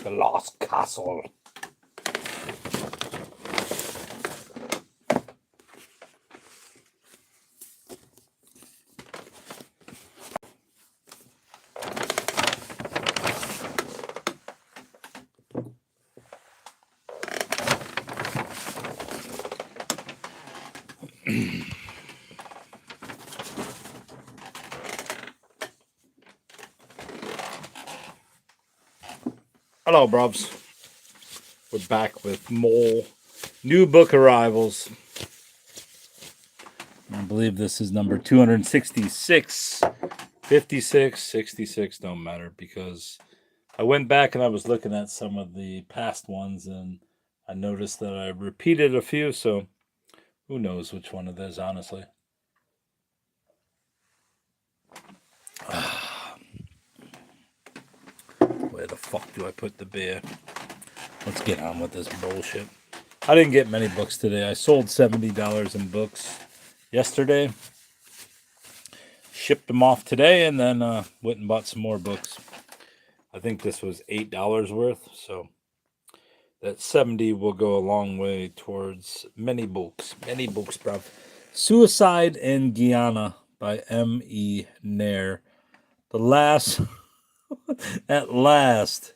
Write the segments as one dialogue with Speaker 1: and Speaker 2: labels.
Speaker 1: The Lost Castle. Hello, bruvs. We're back with more new book arrivals. I believe this is number 266, 56, 66, don't matter, because I went back and I was looking at some of the past ones and I noticed that I repeated a few, so who knows which one it is, honestly. Where the fuck do I put the beer? Let's get on with this bullshit. I didn't get many books today. I sold $70 in books yesterday. Shipped them off today and then went and bought some more books. I think this was $8 worth, so that 70 will go a long way towards many books. Many books, bruv. Suicide in Guyana by M.E. Nair. The last, at last,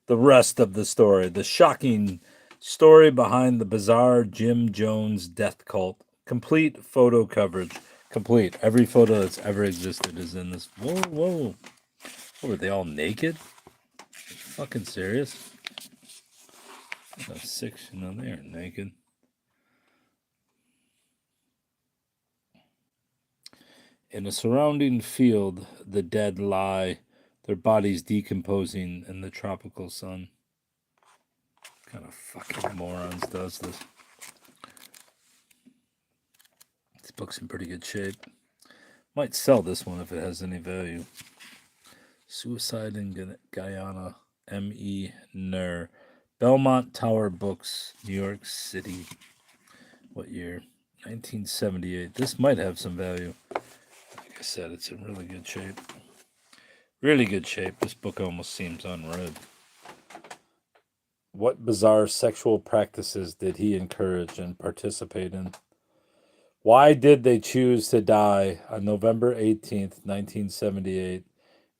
Speaker 1: the rest of the story. The shocking story behind the bizarre Jim Jones death cult. Complete photo coverage. Complete. Every photo that's ever existed is in this. Whoa, whoa. Oh, were they all naked? Fucking serious? That's 6, they aren't naked. In a surrounding field, the dead lie, their bodies decomposing in the tropical sun. What kind of fucking morons does this? This book's in pretty good shape. Might sell this one if it has any value. Suicide in Guyana, M.E. Nair. Belmont Tower Books, New York City. What year? 1978. This might have some value. Like I said, it's in really good shape. Really good shape. This book almost seems unread. What bizarre sexual practices did he encourage and participate in? Why did they choose to die on November 18th, 1978,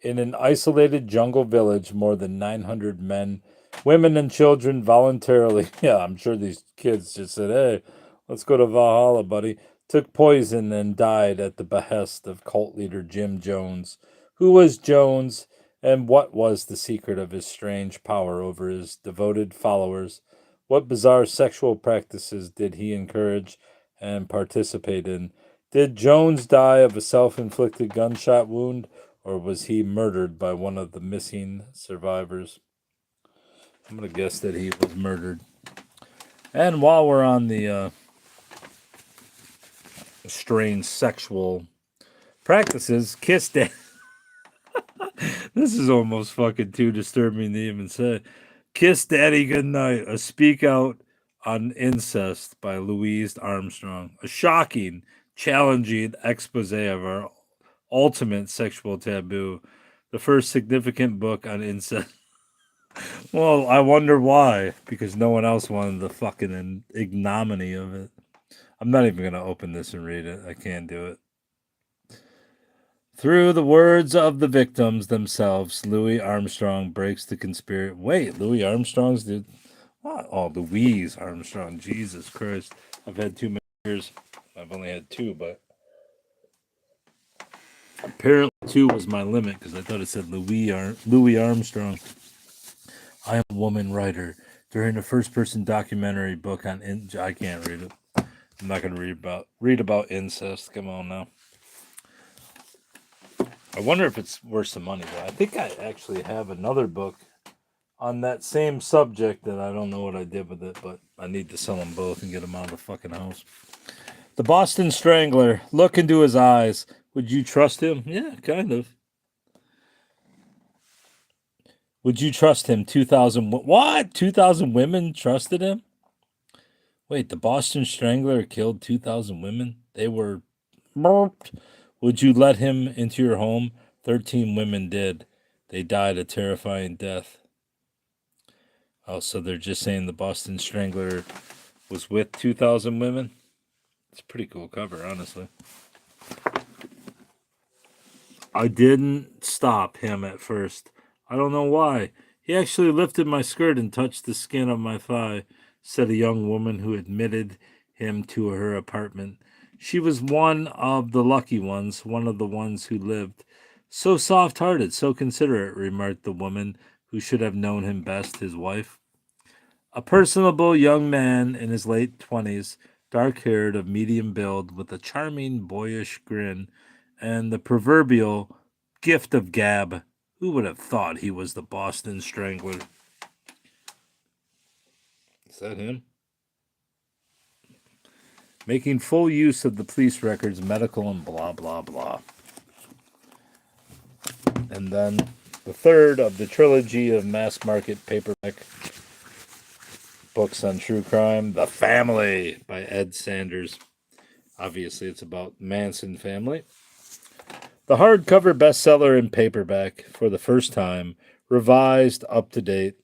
Speaker 1: in an isolated jungle village? More than 900 men, women, and children voluntarily, I'm sure these kids just said, hey, let's go to Valhalla, buddy, took poison and died at the behest of cult leader Jim Jones. Who was Jones, and what was the secret of his strange power over his devoted followers? What bizarre sexual practices did he encourage and participate in? Did Jones die of a self-inflicted gunshot wound, or was he murdered by one of the missing survivors? I'm going to guess that he was murdered. And while we're on the strange sexual practices, Kiss Daddy. This is almost fucking too disturbing to even say. Kiss Daddy Goodnight, a speak out on incest by Louise Armstrong. A shocking, challenging expose of our ultimate sexual taboo. The first significant book on incest. Well, I wonder why. Because no one else wanted the fucking ignominy of it. I'm not even going to open this and read it. I can't do it. Through the words of the victims themselves, Louis Armstrong breaks the conspiracy. Wait, Louis Armstrong's the... What? Oh, Louise Armstrong. Jesus Christ. I've had too many years. I've only had 2, but... Apparently 2 was my limit, because I thought it said Louis Armstrong. I am a woman writer. During a first-person documentary book on... I can't read it. I'm not going to read about incest. Come on now. I wonder if it's worth some money, though. I think I actually have another book on that same subject that I don't know what I did with it, but I need to sell them both and get them out of the fucking house. The Boston Strangler. Look into his eyes. Would you trust him? Yeah, kind of. Would you trust him? 2,000... What? 2,000 women trusted him? Wait, the Boston Strangler killed 2,000 women? They were... Would you let him into your home? 13 women did. They died a terrifying death. Oh, so they're just saying the Boston Strangler was with 2,000 women? It's a pretty cool cover, honestly. I didn't stop him at first. I don't know why. He actually lifted my skirt and touched the skin of my thigh, said a young woman who admitted him to her apartment. She was one of the lucky ones, one of the ones who lived. So soft hearted, so considerate, remarked the woman who should have known him best, his wife. A personable young man in his late 20s, dark haired, of medium build, with a charming, boyish grin, and the proverbial gift of gab. Who would have thought he was the Boston Strangler? Is that him? Making full use of the police records, medical, and blah, blah, blah. And then the third of the trilogy of mass market paperback books on true crime, The Family by Ed Sanders. Obviously, it's about Manson family. The hardcover bestseller in paperback for the first time, revised, up to date.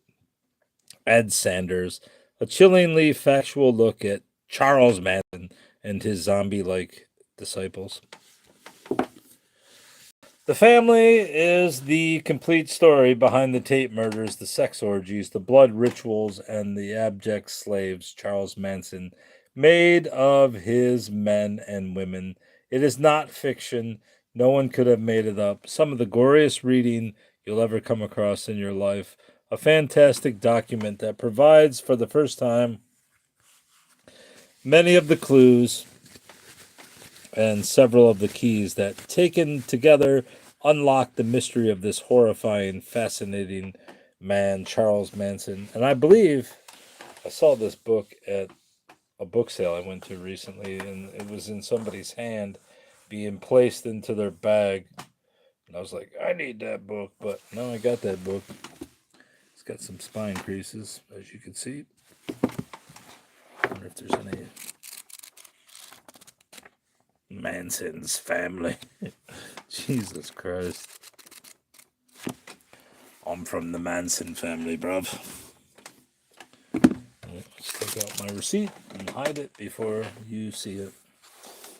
Speaker 1: Ed Sanders, a chillingly factual look at Charles Manson and his zombie-like disciples. The Family is the complete story behind the Tate murders, the sex orgies, the blood rituals, and the abject slaves Charles Manson made of his men and women. It is not fiction. No one could have made it up. Some of the goriest reading you'll ever come across in your life. A fantastic document that provides, for the first time, many of the clues and several of the keys that, taken together, unlock the mystery of this horrifying, fascinating man, Charles Manson. And I believe I saw this book at a book sale I went to recently, and it was in somebody's hand being placed into their bag. And I was like, I need that book, but now I got that book. It's got some spine creases, as you can see. I wonder if there's any Manson's family. Jesus Christ. I'm from the Manson family, bruv. Let's take out my receipt and hide it before you see it,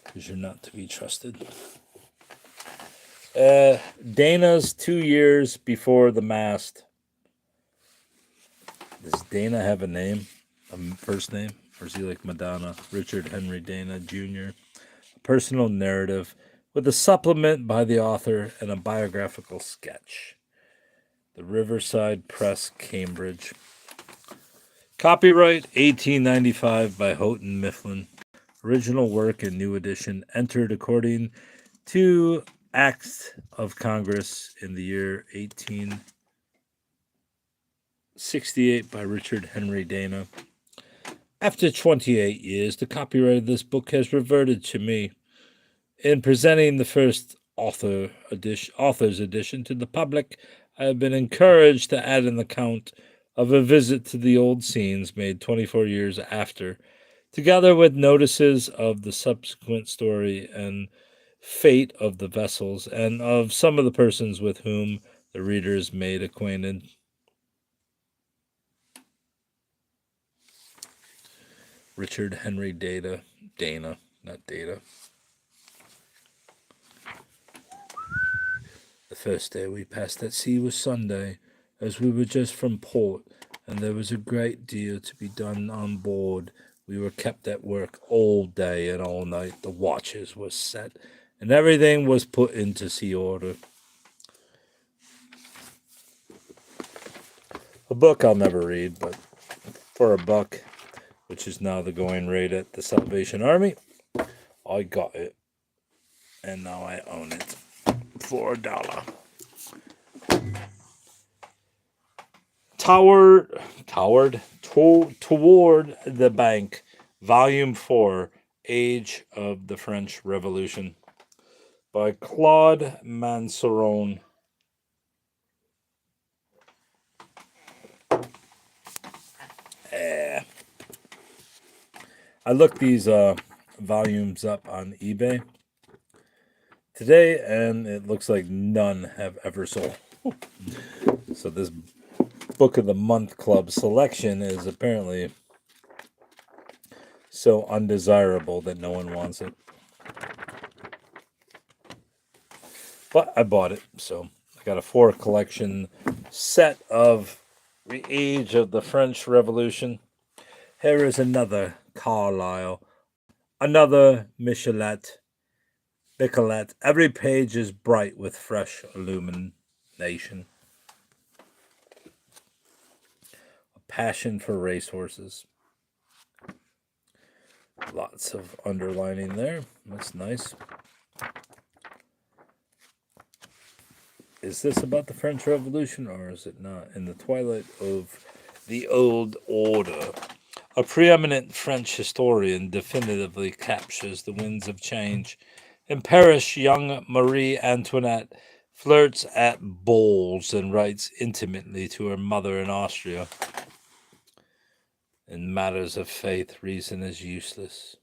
Speaker 1: because you're not to be trusted. Dana's 2 years before the mast. Does Dana have a name? A first name? Or is he like Madonna? Richard Henry Dana Jr. A personal narrative with a supplement by the author and a biographical sketch. The Riverside Press, Cambridge. Copyright 1895 by Houghton Mifflin. Original work and new edition entered according to Act of Congress in the year 1868 by Richard Henry Dana. After 28 years, the copyright of this book has reverted to me. In presenting the first author's edition to the public, I have been encouraged to add an account of a visit to the old scenes made 24 years after, together with notices of the subsequent story and fate of the vessels and of some of the persons with whom the reader is made acquainted. Richard Henry Dana, not Data. The first day we passed at sea was Sunday, as we were just from port, and there was a great deal to be done on board. We were kept at work all day and all night. The watches were set, and everything was put into sea order. A book I'll never read, but for $1, which is now the going rate at the Salvation Army, I got it, and now I own it for $1. Toward the Bank, Volume 4, Age of the French Revolution, by Claude Manceron. I looked these volumes up on eBay today, and it looks like none have ever sold. So this Book of the Month Club selection is apparently so undesirable that no one wants it. But I bought it, so I got a 4 collection set of The Age of the French Revolution. Here is another Carlyle, another Michelet. Every page is bright with fresh illumination. A passion for racehorses. Lots of underlining there. That's nice. Is this about the French Revolution or is it not? In the twilight of the old order, a preeminent French historian definitively captures the winds of change. In Paris, young Marie Antoinette flirts at balls and writes intimately to her mother in Austria. In matters of faith, reason is useless.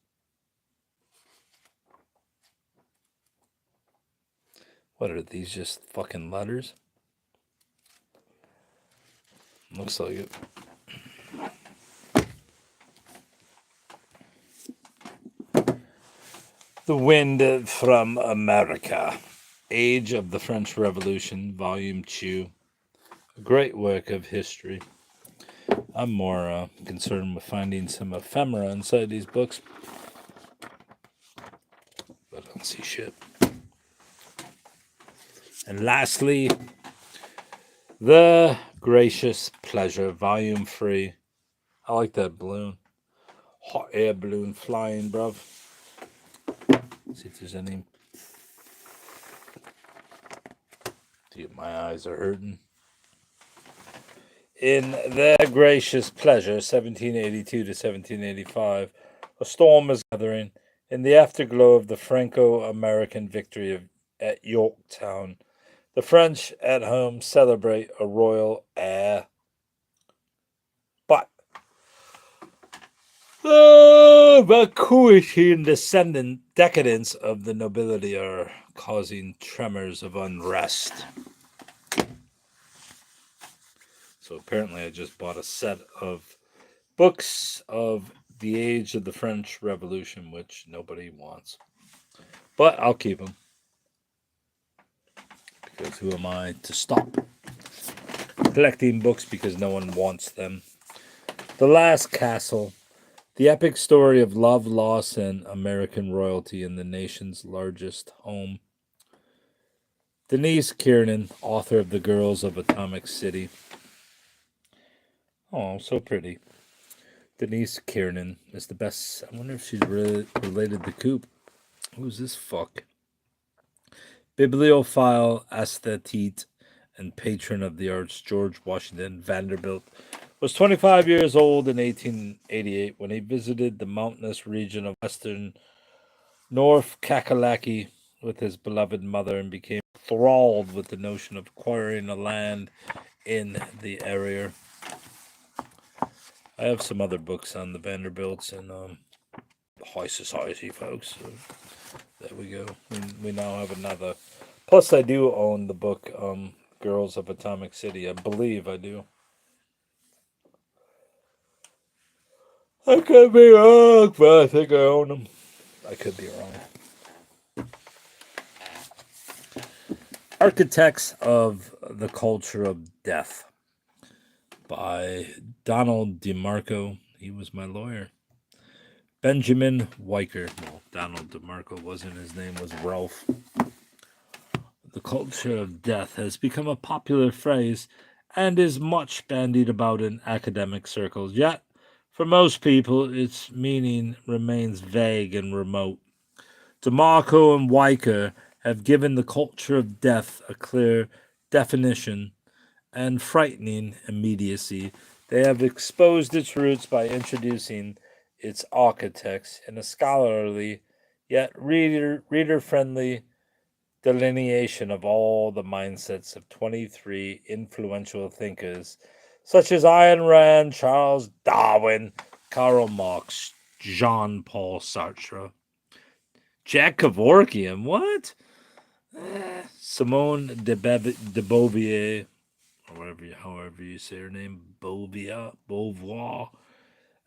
Speaker 1: What are these, just fucking letters? Looks like it. The Wind from America. Age of the French Revolution, Volume 2. A great work of history. I'm more concerned with finding some ephemera inside these books. But I don't see shit. And lastly, The Gracious Pleasure, Volume 3. I like that balloon. Hot air balloon flying, bruv. Let's see if there's any. Dude, my eyes are hurting. In Their Gracious Pleasure, 1782 to 1785, a storm is gathering. In the afterglow of the Franco-American victory at Yorktown, the French at home celebrate a royal heir. But the vacuity and descendant decadence of the nobility are causing tremors of unrest. So apparently I just bought a set of books of the age of the French Revolution, which nobody wants. But I'll keep them. Because who am I to stop collecting books because no one wants them? The Last Castle. The epic story of love, loss, and American royalty in the nation's largest home. Denise Kiernan, author of The Girls of Atomic City. Oh, so pretty. Denise Kiernan is the best. I wonder if she's related to Coop. Who's this fuck? Bibliophile, aesthete, and patron of the arts, George Washington Vanderbilt was 25 years old in 1888 when he visited the mountainous region of western North Kakalaki with his beloved mother and became enthralled with the notion of acquiring a land in the area. I have some other books on the Vanderbilts and high society folks. So there we go. We now have another. Plus, I do own the book Girls of Atomic City. I believe I do. I could be wrong, but I think I own them. I could be wrong. Architects of the Culture of Death by Donald DeMarco. He was my lawyer. Benjamin Weicker. Well, Donald DeMarco wasn't. His name was Ralph. The culture of death has become a popular phrase and is much bandied about in academic circles. Yet, for most people, its meaning remains vague and remote. DeMarco and Weicker have given the culture of death a clear definition and frightening immediacy. They have exposed its roots by introducing its architects in a scholarly yet reader-friendly delineation of all the mindsets of 23 influential thinkers such as Ayn Rand, Charles Darwin, Karl Marx, Jean-Paul Sartre, Jack Kevorkian, what? Simone de Beauvoir, or however you say her name, Beauvoir,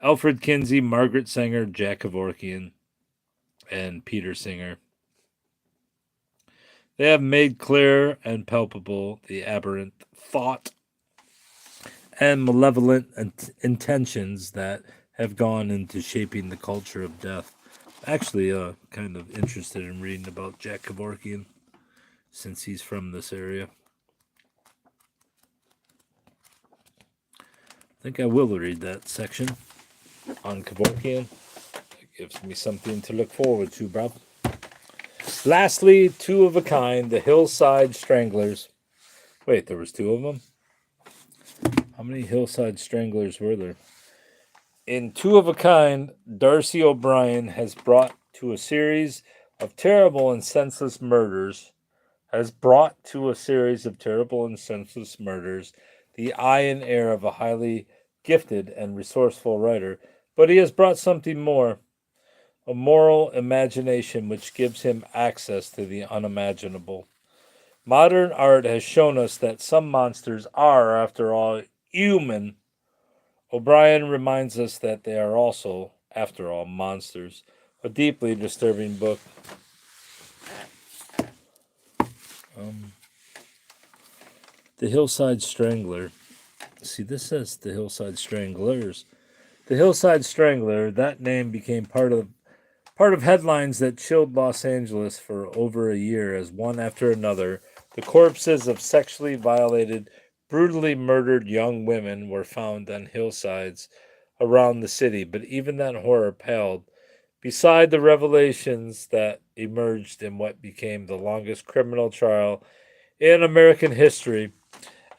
Speaker 1: Alfred Kinsey, Margaret Sanger, Jack Kevorkian, and Peter Singer. They have made clear and palpable the aberrant thought and malevolent intentions that have gone into shaping the culture of death. Actually, kind of interested in reading about Jack Kevorkian since he's from this area. I think I will read that section on Kevorkian. It gives me something to look forward to, bro. Lastly, two of a kind, the Hillside Stranglers. Wait, there was two of them? How many Hillside Stranglers were there? In Two of a Kind, Darcy O'Brien has brought to a series of terrible and senseless murders the eye and air of a highly gifted and resourceful writer, but he has brought something more, a moral imagination which gives him access to the unimaginable. Modern art has shown us that some monsters are, after all, human. O'Brien reminds us that they are also, after all, monsters. A deeply disturbing book. The Hillside Strangler. See, this says the Hillside Stranglers. The Hillside Strangler, that name became part of headlines that chilled Los Angeles for over a year as one after another, the corpses of sexually violated, brutally murdered young women were found on hillsides around the city. But even that horror paled beside the revelations that emerged in what became the longest criminal trial in American history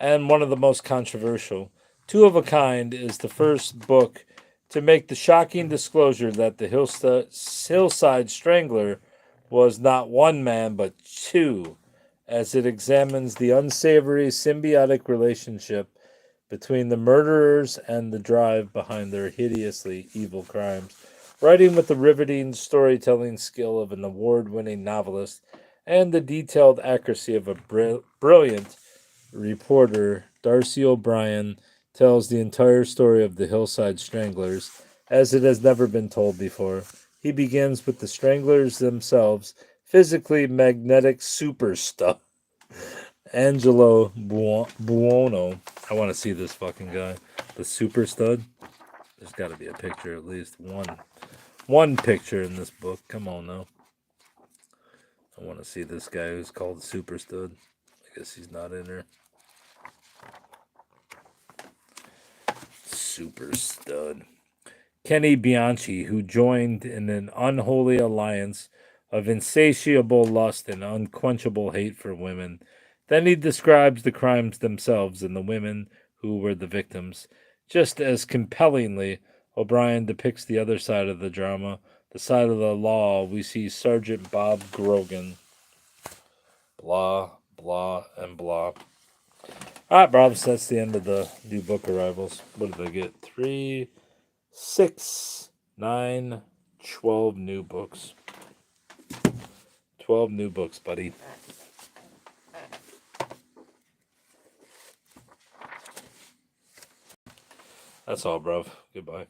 Speaker 1: and one of the most controversial. Two of a Kind is the first book to make the shocking disclosure that the Hillside Strangler was not one man but two, as it examines the unsavory symbiotic relationship between the murderers and the drive behind their hideously evil crimes. Writing with the riveting storytelling skill of an award-winning novelist and the detailed accuracy of a brilliant reporter, Darcy O'Brien tells the entire story of the Hillside Stranglers as it has never been told before. He begins with the Stranglers themselves, physically magnetic super stuff. Angelo Buono. I want to see this fucking guy. The super stud. There's got to be a picture, at least one picture in this book. Come on now. I want to see this guy who's called Super Stud. I guess he's not in there. Super Stud. Kenny Bianchi, who joined in an unholy alliance of insatiable lust and unquenchable hate for women. Then he describes the crimes themselves and the women who were the victims. Just as compellingly, O'Brien depicts the other side of the drama, the side of the law. We see Sergeant Bob Grogan. Blah, blah, and blah. Alright, Brobs, that's the end of the new book arrivals. What did I get? 3, 6, 9, 12 new books. 12 new books, buddy. That's all, bruv. Goodbye.